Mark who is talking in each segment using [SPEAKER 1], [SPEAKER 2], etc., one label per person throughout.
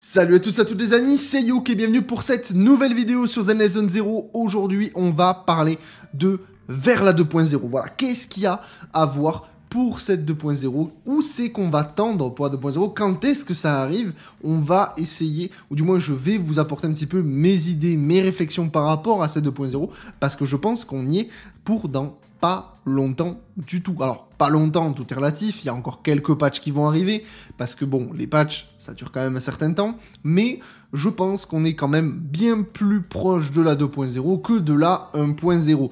[SPEAKER 1] Salut à tous et à toutes les amis, c'est Youk et bienvenue pour cette nouvelle vidéo sur Zenless Zone Zero. Aujourd'hui, on va parler de Verla 2.0. Voilà, qu'est-ce qu'il y a à voir pour cette 2.0? Où c'est qu'on va tendre pour la 2.0? Quand est-ce que ça arrive? On va essayer, ou du moins je vais vous apporter un petit peu mes idées, mes réflexions par rapport à cette 2.0, parce que je pense qu'on y est pour dans pas longtemps du tout. Alors, pas longtemps, tout est relatif, il y a encore quelques patchs qui vont arriver, parce que bon, les patchs, ça dure quand même un certain temps, mais je pense qu'on est quand même bien plus proche de la 2.0 que de la 1.0.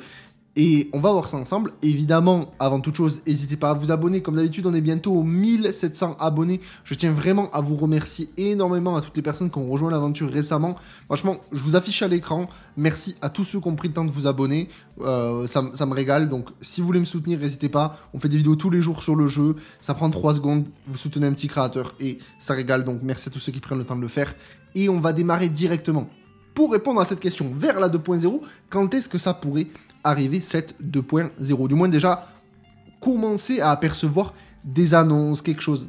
[SPEAKER 1] Et on va voir ça ensemble. Évidemment, avant toute chose, n'hésitez pas à vous abonner. Comme d'habitude, on est bientôt aux 1700 abonnés. Je tiens vraiment à vous remercier énormément à toutes les personnes qui ont rejoint l'aventure récemment. Franchement, je vous affiche à l'écran. Merci à tous ceux qui ont pris le temps de vous abonner. Ça me régale. Donc, si vous voulez me soutenir, n'hésitez pas. On fait des vidéos tous les jours sur le jeu. Ça prend 3 secondes. Vous soutenez un petit créateur et ça régale. Donc, merci à tous ceux qui prennent le temps de le faire. Et on va démarrer directement. Pour répondre à cette question, vers la 2.0, quand est-ce que ça pourrait arriver cette 2.0? Du moins déjà, commencer à apercevoir des annonces, quelque chose.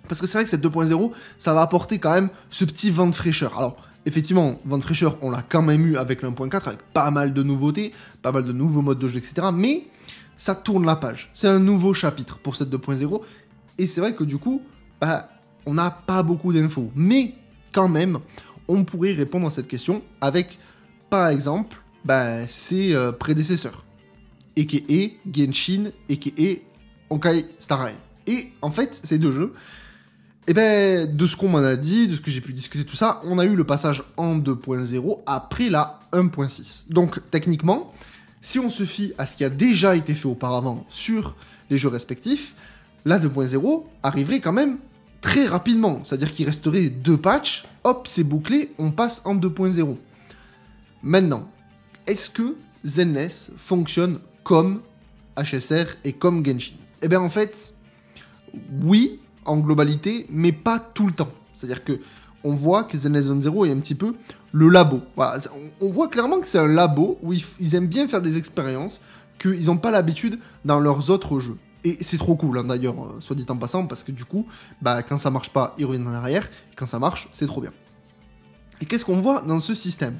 [SPEAKER 1] Parce que c'est vrai que cette 2.0, ça va apporter quand même ce petit vent de fraîcheur. Alors, effectivement, vent de fraîcheur, on l'a quand même eu avec le 1.4, avec pas mal de nouveautés, pas mal de nouveaux modes de jeu, etc. Mais ça tourne la page. C'est un nouveau chapitre pour cette 2.0. Et c'est vrai que du coup, on n'a pas beaucoup d'infos. Mais quand même, on pourrait répondre à cette question avec, par exemple, ses prédécesseurs, a.k.a. Genshin, a.k.a. Honkai Star Rail. Et en fait, ces deux jeux, de ce qu'on m'en a dit, de ce que j'ai pu discuter, tout ça, on a eu le passage en 2.0 après la 1.6. Donc, techniquement, si on se fie à ce qui a déjà été fait auparavant sur les jeux respectifs, la 2.0 arriverait quand même très rapidement. C'est-à-dire qu'il resterait 2 patchs, hop, c'est bouclé, on passe en 2.0. Maintenant, est-ce que Zenless fonctionne comme HSR et comme Genshin? En fait, oui, en globalité, mais pas tout le temps. C'est-à-dire que on voit que Zenless Zone Zero est un petit peu le labo. Voilà, on voit clairement que c'est un labo où ils aiment bien faire des expériences qu'ils n'ont pas l'habitude dans leurs autres jeux. Et c'est trop cool, hein, d'ailleurs, soit dit en passant, parce que du coup, quand ça marche pas, ils reviennent en arrière, et quand ça marche, c'est trop bien. Et qu'est-ce qu'on voit dans ce système?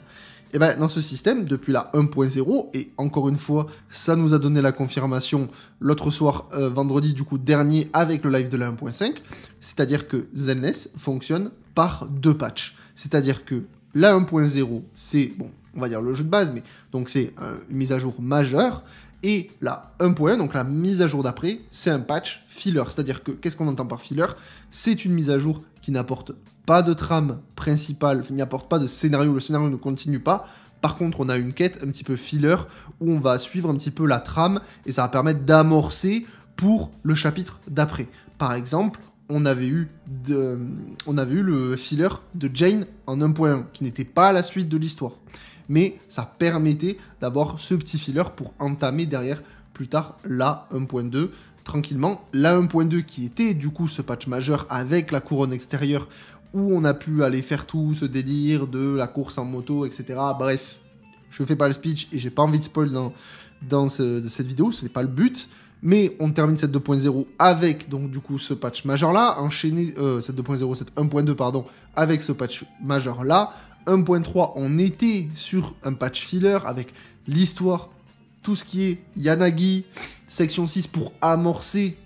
[SPEAKER 1] Dans ce système, depuis la 1.0, et encore une fois, ça nous a donné la confirmation l'autre soir, vendredi du coup dernier, avec le live de la 1.5, c'est-à-dire que Zenless fonctionne par 2 patchs. C'est-à-dire que la 1.0, c'est, bon, on va dire le jeu de base, mais donc c'est une mise à jour majeure, et la 1.1, donc la mise à jour d'après, c'est un patch filler. C'est-à-dire que, qu'est-ce qu'on entend par filler? C'est une mise à jour qui n'apporte pas de trame principale, qui n'apporte pas de scénario, le scénario ne continue pas. Par contre, on a une quête un petit peu filler, où on va suivre un petit peu la trame, et ça va permettre d'amorcer pour le chapitre d'après. Par exemple, on avait eu le filler de Jane en 1.1, qui n'était pas la suite de l'histoire. Mais ça permettait d'avoir ce petit filler pour entamer derrière plus tard la 1.2 tranquillement. La 1.2 qui était du coup ce patch majeur avec la couronne extérieure où on a pu aller faire tout ce délire de la course en moto, etc. Bref, je fais pas le speech et j'ai pas envie de spoil dans cette vidéo, ce n'est pas le but. Mais on termine cette 2.0 avec donc du coup ce patch majeur là, enchaîner cette 2.0, cette 1.2 pardon, avec ce patch majeur là. 1.3, on était sur un patch filler avec l'histoire, tout ce qui est Yanagi, section 6 pour amorcer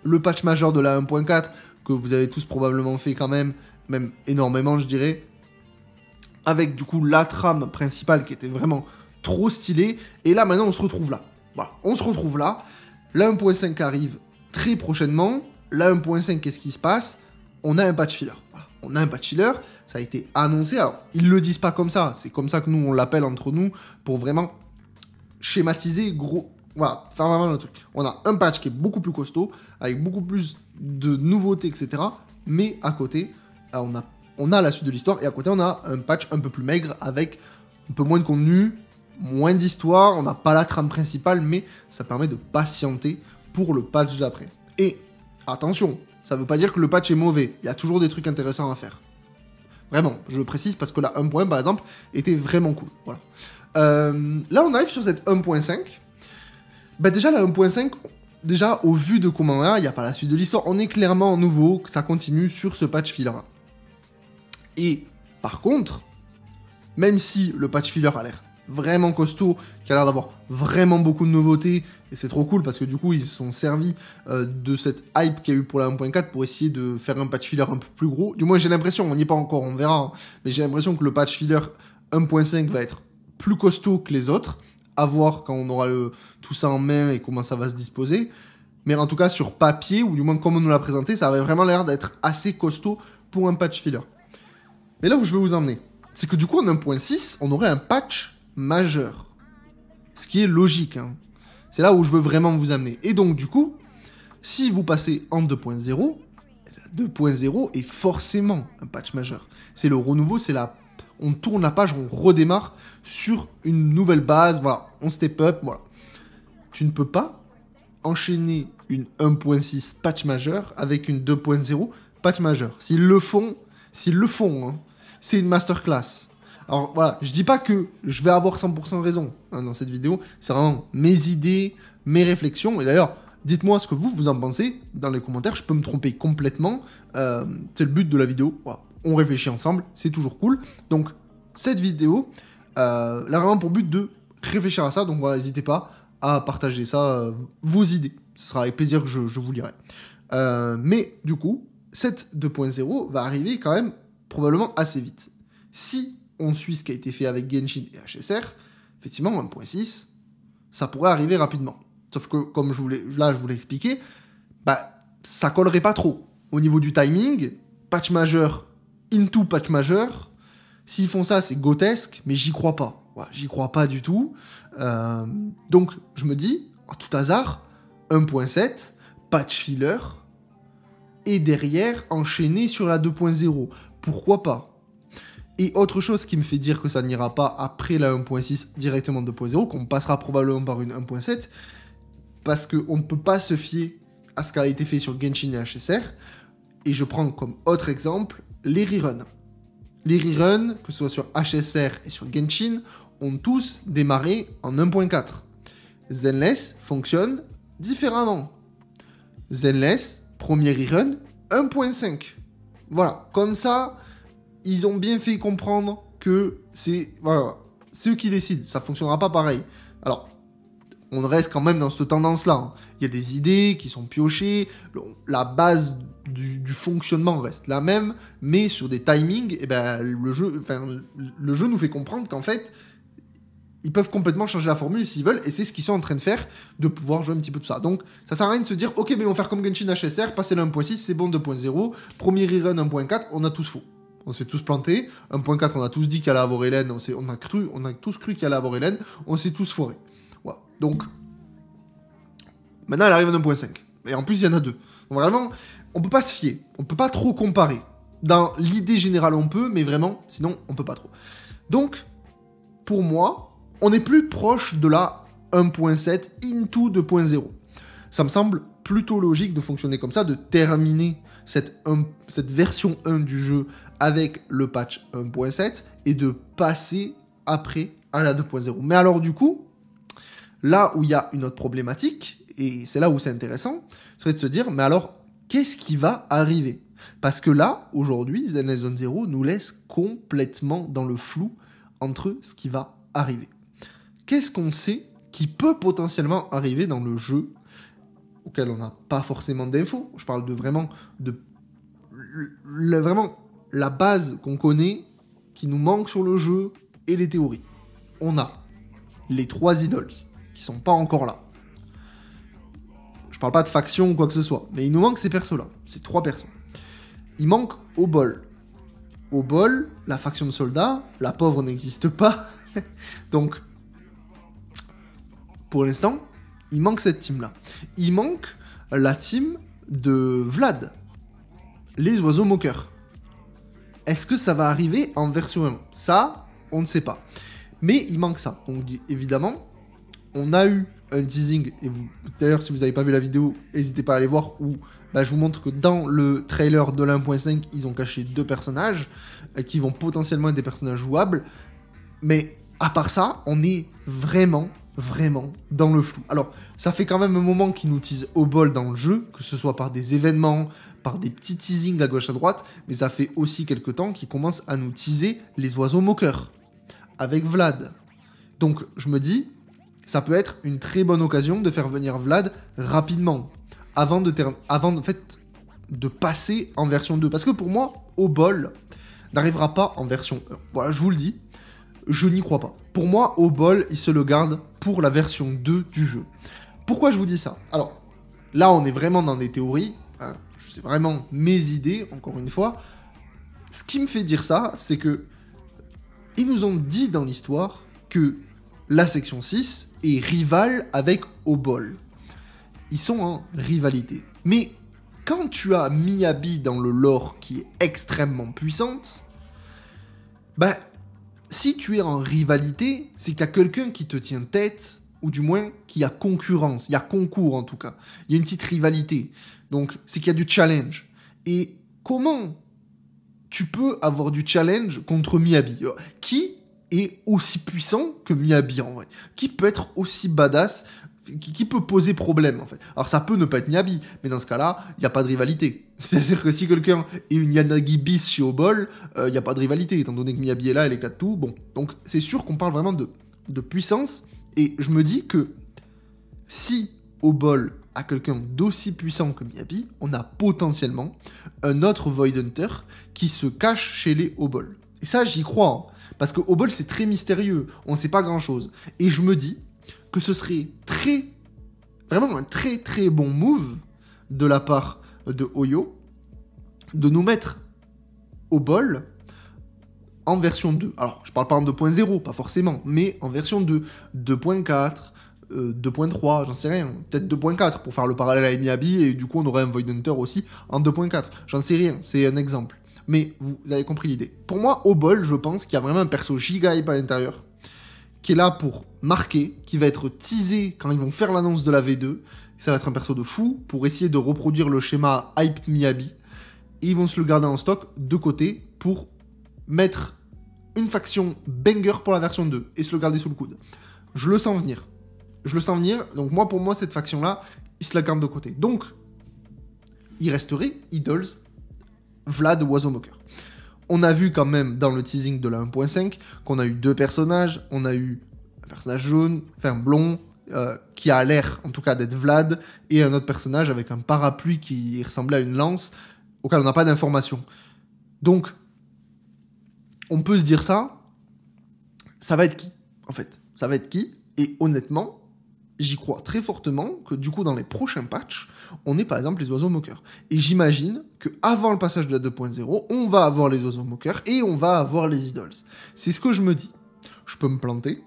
[SPEAKER 1] le patch majeur de la 1.4 que vous avez tous probablement fait quand même énormément je dirais, avec du coup la trame principale qui était vraiment trop stylée, et là maintenant on se retrouve là. Voilà, on se retrouve là, la 1.5 arrive très prochainement, la 1.5 qu'est-ce qui se passe? On a un patch filler. Voilà. On a un patch filler, ça a été annoncé, alors ils le disent pas comme ça, c'est comme ça que nous on l'appelle entre nous, pour vraiment schématiser, gros, voilà, faire vraiment le truc. On a un patch qui est beaucoup plus costaud, avec beaucoup plus de nouveautés, etc. Mais à côté, on a la suite de l'histoire, et à côté on a un patch un peu plus maigre, avec un peu moins de contenu, moins d'histoire, on n'a pas la trame principale, mais ça permet de patienter pour le patch d'après. Et attention, ça veut pas dire que le patch est mauvais, il y a toujours des trucs intéressants à faire. Vraiment, je le précise parce que la 1.1 par exemple était vraiment cool. Voilà. Là on arrive sur cette 1.5. Déjà la 1.5, déjà au vu de comment il n'y a pas la suite de l'histoire, on est clairement nouveau, ça continue sur ce patch filler. Et par contre, même si le patch filler a l'air vraiment costaud, qui a l'air d'avoir vraiment beaucoup de nouveautés, et c'est trop cool parce que du coup ils se sont servis de cette hype qu'il y a eu pour la 1.4 pour essayer de faire un patch filler un peu plus gros. Du moins j'ai l'impression, on n'y est pas encore, on verra, hein, mais j'ai l'impression que le patch filler 1.5 va être plus costaud que les autres, à voir quand on aura tout ça en main et comment ça va se disposer. Mais en tout cas sur papier, ou du moins comme on nous l'a présenté, ça avait vraiment l'air d'être assez costaud pour un patch filler. Mais là où je veux vous emmener, c'est que du coup en 1.6, on aurait un patch majeur. Ce qui est logique, hein. C'est là où je veux vraiment vous amener. Et donc du coup, si vous passez en 2.0, 2.0 est forcément un patch majeur. C'est le renouveau, c'est la... On tourne la page, on redémarre sur une nouvelle base, voilà, on step up, voilà. Tu ne peux pas enchaîner une 1.6 patch majeur avec une 2.0 patch majeur. S'ils le font, hein, c'est une masterclass. Alors voilà, je dis pas que je vais avoir 100% raison hein, dans cette vidéo, c'est vraiment mes idées, mes réflexions, et d'ailleurs, dites-moi ce que vous en pensez dans les commentaires, je peux me tromper complètement, c'est le but de la vidéo, voilà. On réfléchit ensemble, c'est toujours cool. Donc cette vidéo, elle a vraiment pour but de réfléchir à ça, donc voilà, n'hésitez pas à partager ça, vos idées, ce sera avec plaisir que je vous lirai. Mais du coup, cette 2.0 va arriver quand même probablement assez vite. Si on suit ce qui a été fait avec Genshin et HSR, effectivement, 1.6, ça pourrait arriver rapidement. Sauf que, comme je vous l'ai expliqué, bah, ça collerait pas trop. Au niveau du timing, patch majeur into patch majeur, s'ils font ça, c'est grotesque, mais j'y crois pas. Ouais, j'y crois pas du tout. Donc, je me dis, en tout hasard, 1.7, patch filler, et derrière, enchaîner sur la 2.0. Pourquoi pas ? Et autre chose qui me fait dire que ça n'ira pas après la 1.6 directement 2.0, qu'on passera probablement par une 1.7, parce qu'on ne peut pas se fier à ce qui a été fait sur Genshin et HSR, et je prends comme autre exemple les reruns. Les reruns, que ce soit sur HSR et sur Genshin, ont tous démarré en 1.4. Zenless fonctionne différemment. Zenless, premier rerun, 1.5. Voilà, comme ça, ils ont bien fait comprendre que c'est eux qui décident, ça fonctionnera pas pareil. Alors, on reste quand même dans cette tendance-là. Hein. Il y a des idées qui sont piochées, la base du fonctionnement reste la même, mais sur des timings, eh ben, le jeu nous fait comprendre qu'en fait, ils peuvent complètement changer la formule s'ils veulent, et c'est ce qu'ils sont en train de faire, de pouvoir jouer un petit peu tout ça. Donc, ça sert à rien de se dire, ok, mais on va faire comme Genshin HSR, passer le 1.6, c'est bon 2.0, premier rerun 1.4, on a tous faux. On s'est tous plantés, 1.4, on a tous dit qu'il allait avoir Hélène, on a tous cru qu'il allait avoir Hélène, on s'est tous foirés. Voilà. Donc, maintenant, elle arrive à 1.5. Et en plus, il y en a deux. Donc vraiment, on peut pas se fier, on peut pas trop comparer. Dans l'idée générale, on peut, mais vraiment, sinon, on peut pas trop. Donc, pour moi, on est plus proche de la 1.7 into 2.0. Ça me semble plutôt logique de fonctionner comme ça, de terminer cette version 1 du jeu avec le patch 1.7 et de passer après à la 2.0. Mais alors du coup, là où il y a une autre problématique, et c'est là où c'est intéressant, serait de se dire, mais alors, qu'est-ce qui va arriver ? Parce que là, aujourd'hui, Zenless Zone Zero nous laisse complètement dans le flou entre ce qui va arriver. Qu'est-ce qu'on sait qui peut potentiellement arriver dans le jeu auquel on n'a pas forcément d'infos. Je parle de vraiment la base qu'on connaît, qui nous manque sur le jeu, et les théories. On a les 3 idols, qui sont pas encore là. Je parle pas de faction ou quoi que ce soit, mais il nous manque ces persos-là, ces 3 persos. Il manque Obol. Obol, la faction de soldats, la pauvre n'existe pas. Donc, pour l'instant, il manque cette team-là. Il manque la team de Vlad, les oiseaux moqueurs. Est-ce que ça va arriver en version 1 ? Ça, on ne sait pas. Mais il manque ça. Donc évidemment, on a eu un teasing, et d'ailleurs si vous n'avez pas vu la vidéo, n'hésitez pas à aller voir, où je vous montre que dans le trailer de la 1.5, ils ont caché 2 personnages, qui vont potentiellement être des personnages jouables. Mais À part ça, on est vraiment dans le flou. Alors, ça fait quand même un moment qu'ils nous teasent au bol dans le jeu, que ce soit par des événements, par des petits teasings à gauche à droite, mais ça fait aussi quelques temps qu'ils commencent à nous teaser les oiseaux moqueurs, avec Vlad. Donc, je me dis, ça peut être une très bonne occasion de faire venir Vlad rapidement, avant en fait, de passer en version 2. Parce que pour moi, au bol n'arrivera pas en version 1. Voilà, je vous le dis, je n'y crois pas. Pour moi, au bol, il se le garde pour la version 2 du jeu. Pourquoi je vous dis ça? Alors, là, on est vraiment dans des théories, hein, c'est vraiment mes idées, encore une fois. Ce qui me fait dire ça, c'est que ils nous ont dit dans l'histoire que la section 6 est rivale avec Obol. Ils sont en rivalité. Mais quand tu as Miyabi dans le lore qui est extrêmement puissante, bah, si tu es en rivalité, c'est qu'il y a quelqu'un qui te tient tête, ou du moins qu'il y a concurrence, il y a concours en tout cas. Il y a une petite rivalité. Donc, c'est qu'il y a du challenge. Et comment tu peux avoir du challenge contre Miyabi? Qui est aussi puissant que Miyabi en vrai? Qui peut être aussi badass? Qui peut poser problème en fait? Alors ça peut ne pas être Miyabi, mais dans ce cas-là, il n'y a pas de rivalité. C'est-à-dire que si quelqu'un est une Yanagi bis chez Obol, il n'y a pas de rivalité, étant donné que Miyabi est là, elle éclate tout. Bon, donc c'est sûr qu'on parle vraiment de puissance, et je me dis que si Obol a quelqu'un d'aussi puissant que Miyabi, on a potentiellement un autre Void Hunter qui se cache chez les Obol. Et ça, j'y crois, hein, parce que Obol, c'est très mystérieux, on ne sait pas grand-chose. Et je me dis que ce serait vraiment un très bon move de la part de Oyo de nous mettre Obol en version 2. Alors, je parle pas en 2.0, pas forcément, mais en version 2, 2.4, 2.3, j'en sais rien, peut-être 2.4 pour faire le parallèle avec Miyabi, et du coup on aurait un Void Hunter aussi en 2.4, j'en sais rien, c'est un exemple. Mais vous avez compris l'idée. Pour moi, Obol, je pense qu'il y a vraiment un perso giga hype à l'intérieur, qui est là pour marquer, qui va être teasé quand ils vont faire l'annonce de la V2, ça va être un perso de fou, pour essayer de reproduire le schéma hype Miyabi, et ils vont se le garder en stock de côté, pour mettre une faction banger pour la version 2, et se le garder sous le coude. Je le sens venir. Donc moi, pour moi, cette faction-là, ils se la gardent de côté. Donc, il resterait Idols, Vlad, Oiseau Moqueur. On a vu quand même dans le teasing de la 1.5 qu'on a eu deux personnages. On a eu un personnage jaune, enfin blond, qui a l'air en tout cas d'être Vlad, et un autre personnage avec un parapluie qui ressemblait à une lance, auquel on n'a pas d'informations. Donc, on peut se dire ça va être qui, en fait? Ça va être qui? Et honnêtement, j'y crois très fortement que du coup dans les prochains patchs, on ait par exemple les oiseaux moqueurs. Et j'imagine qu'avant le passage de la 2.0, on va avoir les oiseaux moqueurs et on va avoir les idols. C'est ce que je me dis. Je peux me planter,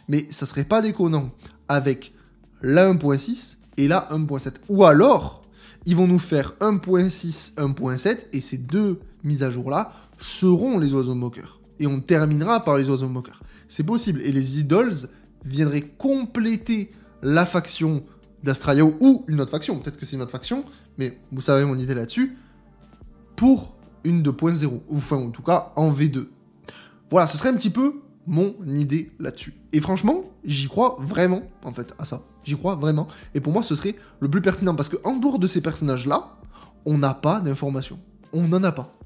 [SPEAKER 1] mais ça serait pas déconnant avec la 1.6 et la 1.7. Ou alors, ils vont nous faire 1.6, 1.7, et ces deux mises à jour-là seront les oiseaux moqueurs. Et on terminera par les oiseaux moqueurs. C'est possible. Et les idols viendraient compléter la faction d'Astrayao ou une autre faction, peut-être que c'est une autre faction, mais vous savez mon idée là-dessus, pour une 2.0, ou enfin en tout cas en V2. Voilà, ce serait un petit peu mon idée là-dessus. Et franchement, j'y crois vraiment, en fait, à ça. J'y crois vraiment. Et pour moi, ce serait le plus pertinent, parce qu'en dehors de ces personnages-là, on n'a pas d'informations. On n'en a pas.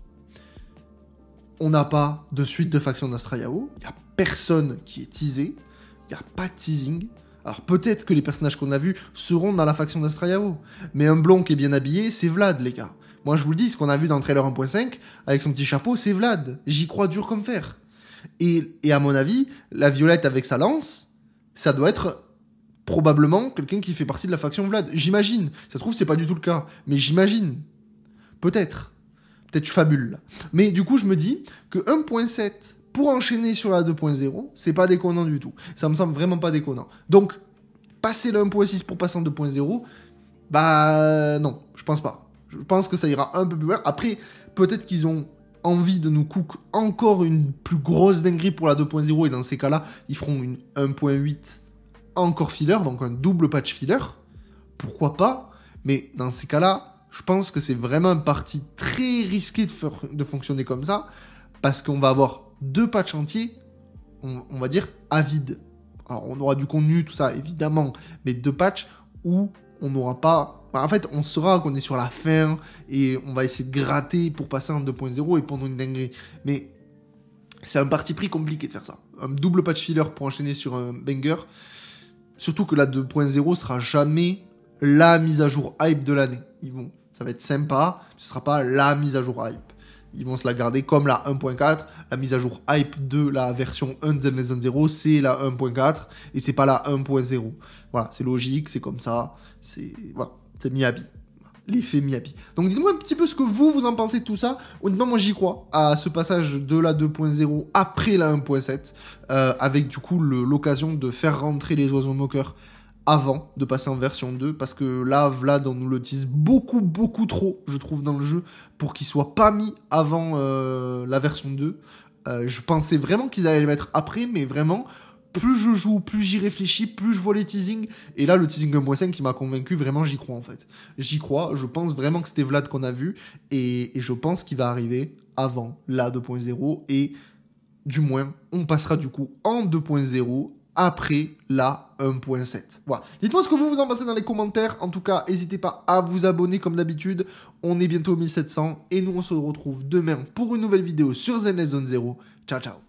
[SPEAKER 1] On n'a pas de suite de faction d'Astrayao, il n'y a personne qui est teasé, il n'y a pas de teasing. Alors peut-être que les personnages qu'on a vus seront dans la faction d'Astrayao, mais un blond qui est bien habillé, c'est Vlad, les gars. Moi je vous le dis, ce qu'on a vu dans le trailer 1.5, avec son petit chapeau, c'est Vlad. J'y crois dur comme fer. Et à mon avis, la violette avec sa lance, ça doit être probablement quelqu'un qui fait partie de la faction Vlad. J'imagine. Ça se trouve, c'est pas du tout le cas, mais j'imagine. Peut-être je fabule là. Mais du coup, je me dis que 1.7 pour enchaîner sur la 2.0, c'est pas déconnant du tout. Ça me semble vraiment pas déconnant. Donc, passer le 1.6 pour passer en 2.0, bah non, je pense pas. Je pense que ça ira un peu plus loin. Après, peut-être qu'ils ont envie de nous cook encore une plus grosse dinguerie pour la 2.0, et dans ces cas-là, ils feront une 1.8 encore filler, donc un double patch filler. Pourquoi pas? Mais dans ces cas-là, je pense que c'est vraiment un parti très risqué de fonctionner comme ça, parce qu'on va avoir deux patchs entiers on va dire, avide. Alors, on aura du contenu, tout ça, évidemment, mais 2 patchs où on n'aura pas... En fait, on saura qu'on est sur la fin et on va essayer de gratter pour passer en 2.0 et pondre une dinguerie. Mais c'est un parti pris compliqué de faire ça. Un double patch filler pour enchaîner sur un banger. Surtout que la 2.0 sera jamais la mise à jour hype de l'année. Ça va être sympa, ce sera pas la mise à jour hype. Ils vont se la garder comme la 1.4. La mise à jour hype de la version 1 de Zen Legend 0, c'est la 1.4 et c'est pas la 1.0. Voilà, c'est logique, c'est comme ça. Voilà, c'est Miyabi. L'effet Miyabi. Donc dites-moi un petit peu ce que vous en pensez de tout ça. Honnêtement, moi j'y crois à ce passage de la 2.0 après la 1.7, avec du coup l'occasion de faire rentrer les oiseaux moqueurs avant de passer en version 2, parce que là, Vlad, on nous le tease beaucoup trop, je trouve, dans le jeu, pour qu'il soit pas mis avant la version 2. Je pensais vraiment qu'ils allaient le mettre après, mais vraiment, plus je joue, plus j'y réfléchis, plus je vois les teasings, et là, le teasing 1.5 qui m'a convaincu, vraiment, j'y crois, en fait. J'y crois, je pense vraiment que c'était Vlad qu'on a vu, et je pense qu'il va arriver avant la 2.0, et du moins, on passera du coup en 2.0, après la 1.7. Voilà. Dites-moi ce que vous en pensez dans les commentaires. En tout cas, n'hésitez pas à vous abonner comme d'habitude. On est bientôt au 1700 et nous on se retrouve demain pour une nouvelle vidéo sur Zen Zone 0. Ciao, ciao.